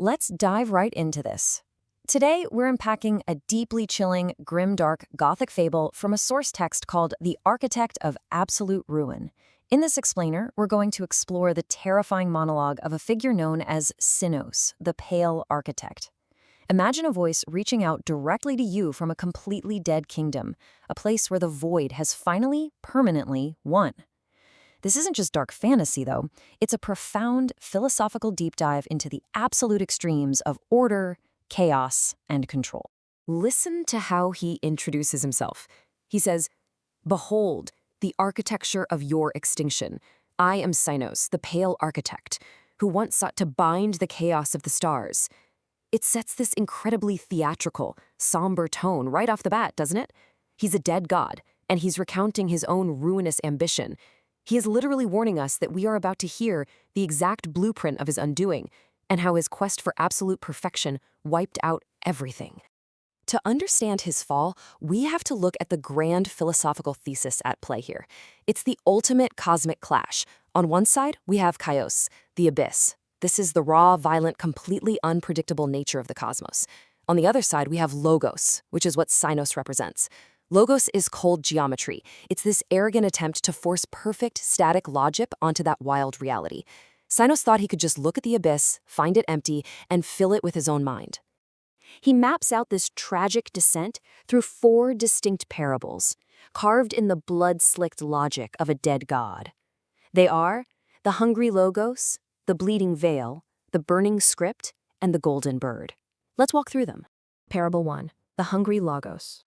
Let's dive right into this. Today, we're unpacking a deeply chilling, grim-dark Gothic fable from a source text called The Architect of Absolute Ruin. In this explainer, we're going to explore the terrifying monologue of a figure known as Sinos, the Pale Architect. Imagine a voice reaching out directly to you from a completely dead kingdom, a place where the void has finally, permanently won. This isn't just dark fantasy, though. It's a profound philosophical deep dive into the absolute extremes of order, chaos, and control. Listen to how he introduces himself. He says, "Behold, the architecture of your extinction. I am Sinos, the Pale Architect, who once sought to bind the chaos of the stars." It sets this incredibly theatrical, somber tone right off the bat, doesn't it? He's a dead god, and he's recounting his own ruinous ambition. He is literally warning us that we are about to hear the exact blueprint of his undoing and how his quest for absolute perfection wiped out everything. To understand his fall, we have to look at the grand philosophical thesis at play here. It's the ultimate cosmic clash. On one side, we have Chaos, the abyss. This is the raw, violent, completely unpredictable nature of the cosmos. On the other side, we have Logos, which is what Sinos represents. Logos is cold geometry. It's this arrogant attempt to force perfect, static logic onto that wild reality. Sinos thought he could just look at the abyss, find it empty, and fill it with his own mind. He maps out this tragic descent through 4 distinct parables, carved in the blood-slicked logic of a dead god. They are the hungry Logos, the bleeding veil, the burning script, and the golden bird. Let's walk through them. Parable 1, the hungry Logos.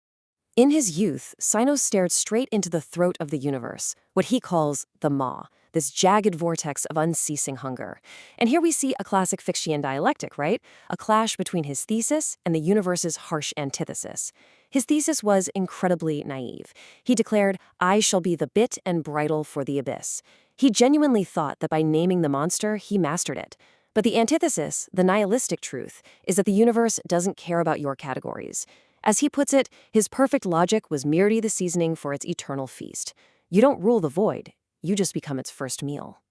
In his youth, Sinos stared straight into the throat of the universe, what he calls the maw, this jagged vortex of unceasing hunger. And here we see a classic Fichtean dialectic, right? A clash between his thesis and the universe's harsh antithesis. His thesis was incredibly naive. He declared, "I shall be the bit and bridle for the abyss." He genuinely thought that by naming the monster, he mastered it. But the antithesis, the nihilistic truth, is that the universe doesn't care about your categories. As he puts it, his perfect logic was merely the seasoning for its eternal feast. You don't rule the void, you just become its first meal.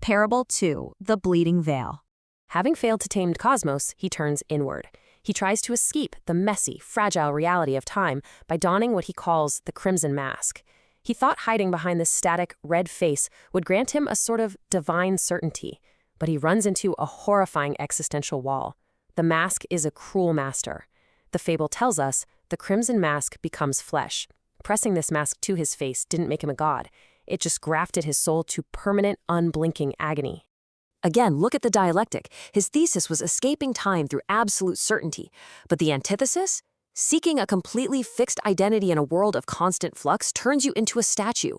Parable 2, the bleeding veil. Having failed to tame Cosmos, he turns inward. He tries to escape the messy, fragile reality of time by donning what he calls the crimson mask. He thought hiding behind this static, red face would grant him a sort of divine certainty, but he runs into a horrifying existential wall. The mask is a cruel master. The fable tells us the crimson mask becomes flesh. Pressing this mask to his face didn't make him a god. It just grafted his soul to permanent, unblinking agony. Again, look at the dialectic. His thesis was escaping time through absolute certainty. But the antithesis? Seeking a completely fixed identity in a world of constant flux turns you into a statue.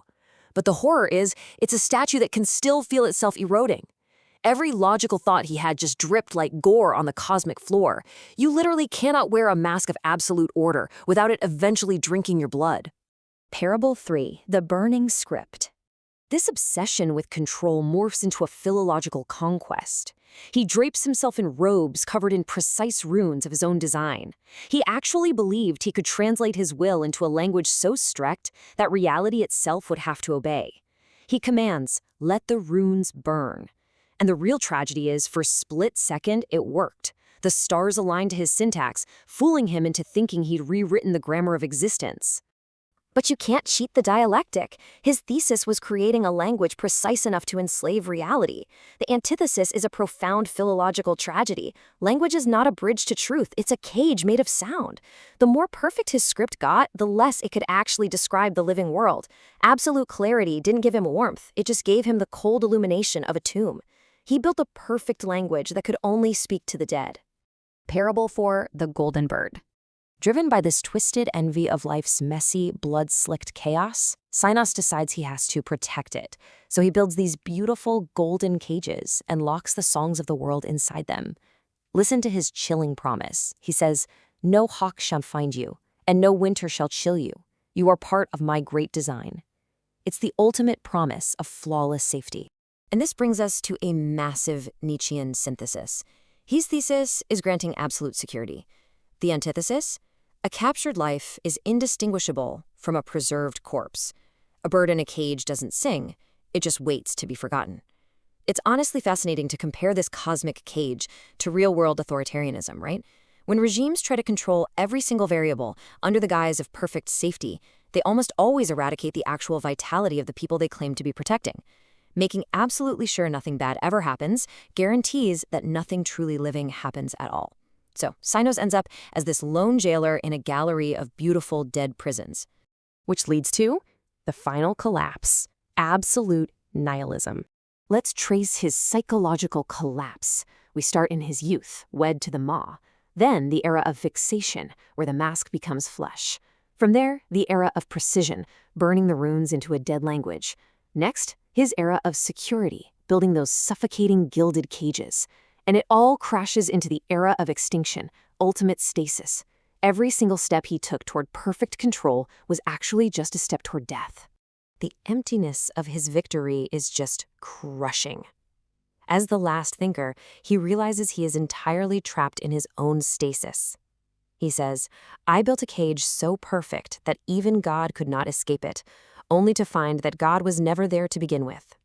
But the horror is, it's a statue that can still feel itself eroding. Every logical thought he had just dripped like gore on the cosmic floor. You literally cannot wear a mask of absolute order without it eventually drinking your blood. Parable 3, the burning script. This obsession with control morphs into a philological conquest. He drapes himself in robes covered in precise runes of his own design. He actually believed he could translate his will into a language so strict that reality itself would have to obey. He commands, "Let the runes burn." And the real tragedy is, for a split second, it worked. The stars aligned to his syntax, fooling him into thinking he'd rewritten the grammar of existence. But you can't cheat the dialectic. His thesis was creating a language precise enough to enslave reality. The antithesis is a profound philological tragedy. Language is not a bridge to truth, it's a cage made of sound. The more perfect his script got, the less it could actually describe the living world. Absolute clarity didn't give him warmth, it just gave him the cold illumination of a tomb. He built a perfect language that could only speak to the dead. Parable 4, the golden bird. Driven by this twisted envy of life's messy, blood-slicked chaos, Sinos decides he has to protect it. So he builds these beautiful golden cages and locks the songs of the world inside them. Listen to his chilling promise. He says, "No hawk shall find you, and no winter shall chill you. You are part of my great design." It's the ultimate promise of flawless safety. And this brings us to a massive Nietzschean synthesis. His thesis is granting absolute security. The antithesis? A captured life is indistinguishable from a preserved corpse. A bird in a cage doesn't sing, it just waits to be forgotten. It's honestly fascinating to compare this cosmic cage to real-world authoritarianism, right? When regimes try to control every single variable under the guise of perfect safety, they almost always eradicate the actual vitality of the people they claim to be protecting. Making absolutely sure nothing bad ever happens guarantees that nothing truly living happens at all. So, Sinos ends up as this lone jailer in a gallery of beautiful dead prisons. Which leads to the final collapse, absolute nihilism. Let's trace his psychological collapse. We start in his youth, wed to the maw. Then the era of fixation, where the mask becomes flesh. From there, the era of precision, burning the runes into a dead language. Next, his era of security, building those suffocating gilded cages. And it all crashes into the era of extinction, ultimate stasis. Every single step he took toward perfect control was actually just a step toward death. The emptiness of his victory is just crushing. As the last thinker, he realizes he is entirely trapped in his own stasis. He says, "I built a cage so perfect that even God could not escape it, only to find that God was never there to begin with.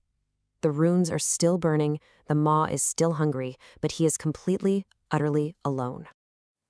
The runes are still burning, the maw is still hungry, but he is completely, utterly alone."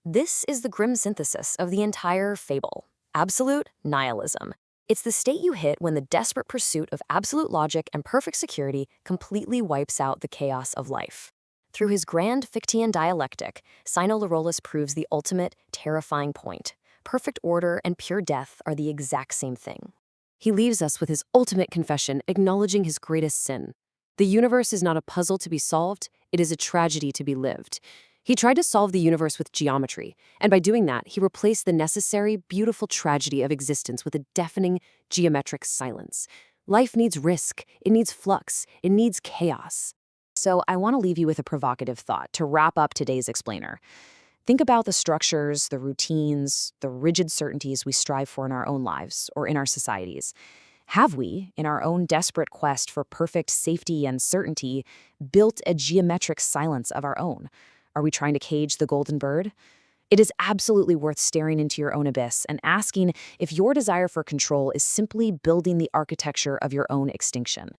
This is the grim synthesis of the entire fable: absolute nihilism. It's the state you hit when the desperate pursuit of absolute logic and perfect security completely wipes out the chaos of life. Through his grand Fichtean dialectic, Sino Larolles proves the ultimate, terrifying point: perfect order and pure death are the exact same thing. He leaves us with his ultimate confession, acknowledging his greatest sin. The universe is not a puzzle to be solved, it is a tragedy to be lived. He tried to solve the universe with geometry, and by doing that, he replaced the necessary, beautiful tragedy of existence with a deafening, geometric silence. Life needs risk, it needs flux, it needs chaos. So I want to leave you with a provocative thought to wrap up today's explainer. Think about the structures, the routines, the rigid certainties we strive for in our own lives or in our societies. Have we, in our own desperate quest for perfect safety and certainty, built a geometric silence of our own? Are we trying to cage the golden bird? It is absolutely worth staring into your own abyss and asking if your desire for control is simply building the architecture of your own extinction.